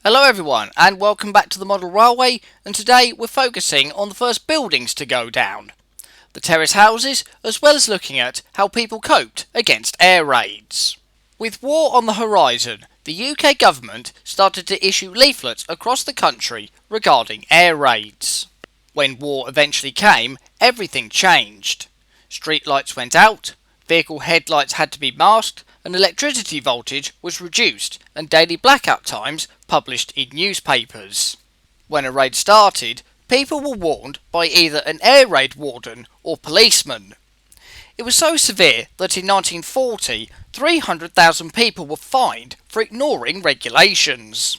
Hello everyone and welcome back to the Model Railway, and today we're focusing on the first buildings to go down, the terrace houses, as well as looking at how people coped against air raids. With war on the horizon, the UK government started to issue leaflets across the country regarding air raids. When war eventually came, everything changed. Street lights went out, vehicle headlights had to be masked, and electricity voltage was reduced, and daily blackout times published in newspapers. When a raid started, people were warned by either an air raid warden or policeman. It was so severe that in 1940, 300,000 people were fined for ignoring regulations.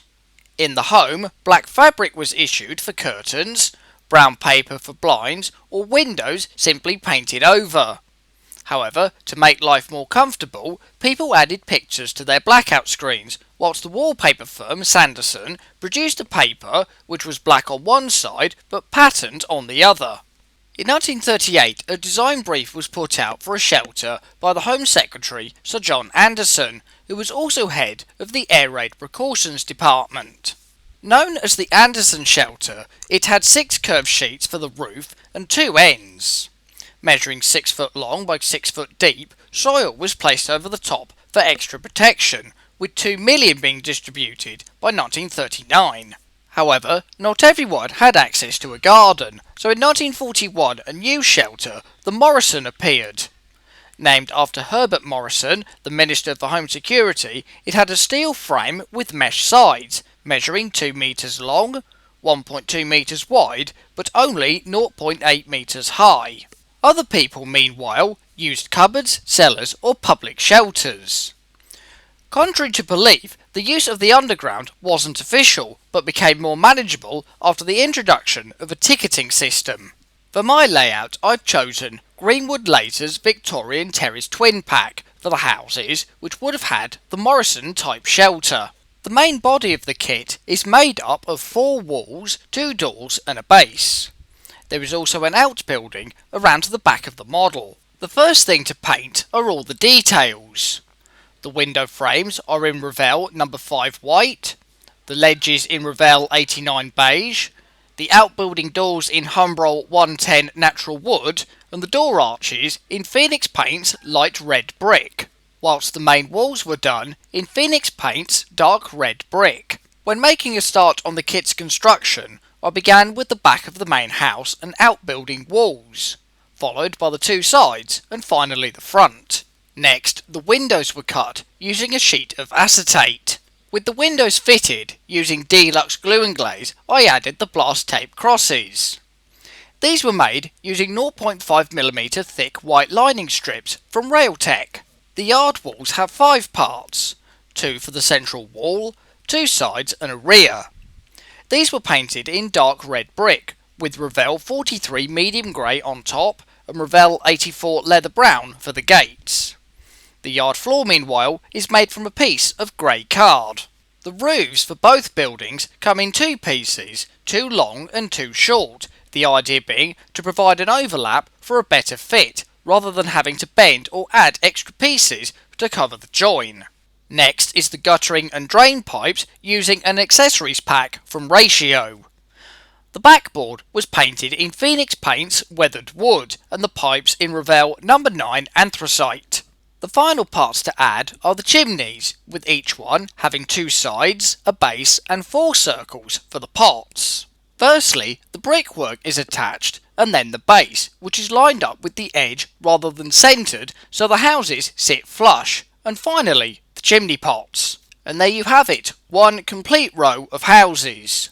In the home, black fabric was issued for curtains, brown paper for blinds, or windows simply painted over. However, to make life more comfortable, people added pictures to their blackout screens, whilst the wallpaper firm Sanderson produced a paper which was black on one side but patterned on the other. In 1938, a design brief was put out for a shelter by the Home Secretary Sir John Anderson, who was also head of the Air Raid Precautions Department. Known as the Anderson shelter, it had 6 curved sheets for the roof and 2 ends. Measuring 6 foot long by 6 foot deep, soil was placed over the top for extra protection, with 2 million being distributed by 1939. However, not everyone had access to a garden, so in 1941 a new shelter, the Morrison, appeared. Named after Herbert Morrison, the Minister for Home Security, it had a steel frame with mesh sides, measuring 2 metres long, 1.2 metres wide, but only 0.8 metres high. Other people, meanwhile, used cupboards, cellars, or public shelters. Contrary to belief, the use of the underground wasn't official, but became more manageable after the introduction of a ticketing system. For my layout, I've chosen Greenwood Laser's Victorian Terrace Twin Pack for the houses, which would have had the Morrison type shelter. The main body of the kit is made up of 4 walls, 2 doors and a base. There is also an outbuilding around the back of the model. The first thing to paint are all the details. The window frames are in Revell No. 5 white, the ledges in Revell 89 beige, the outbuilding doors in Humbrol 110 natural wood, and the door arches in Phoenix Paint's light red brick, whilst the main walls were done in Phoenix Paint's dark red brick. When making a start on the kit's construction, I began with the back of the main house and outbuilding walls, followed by the 2 sides and finally the front. Next, the windows were cut using a sheet of acetate. With the windows fitted using deluxe glue and glaze, I added the blast tape crosses. These were made using 0.5mm thick white lining strips from Railtech. The yard walls have 5 parts, 2 for the central wall, 2 sides and a rear. These were painted in dark red brick, with Revell 43 medium grey on top and Revell 84 leather brown for the gates. The yard floor, meanwhile, is made from a piece of grey card. The roofs for both buildings come in 2 pieces, 2 long and 2 short, the idea being to provide an overlap for a better fit, rather than having to bend or add extra pieces to cover the join. Next is the guttering and drain pipes using an accessories pack from Ratio. The backboard was painted in Phoenix Paint's weathered wood and the pipes in Revell No. 9 anthracite. The final parts to add are the chimneys, with each one having 2 sides, a base and 4 circles for the pots. Firstly, the brickwork is attached and then the base, which is lined up with the edge rather than centred so the houses sit flush, and finally the chimney pots. And there you have it, one complete row of houses.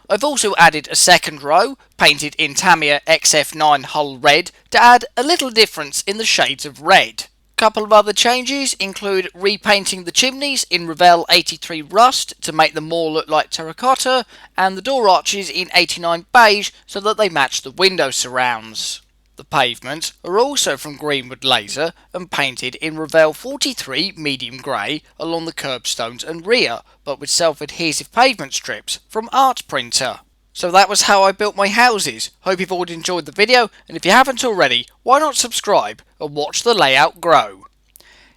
I've also added a second row, painted in Tamiya XF9 Hull Red, to add a little difference in the shades of red. A couple of other changes include repainting the chimneys in Revell 83 Rust to make them more look like terracotta, and the door arches in 89 Beige so that they match the window surrounds. The pavements are also from Greenwood Laser and painted in Revell 43 medium grey along the curbstones and rear, but with self-adhesive pavement strips from Art Printer. So that was how I built my houses. Hope you've all enjoyed the video, and if you haven't already, why not subscribe and watch the layout grow.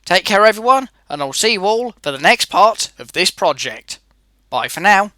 Take care everyone, and I'll see you all for the next part of this project. Bye for now.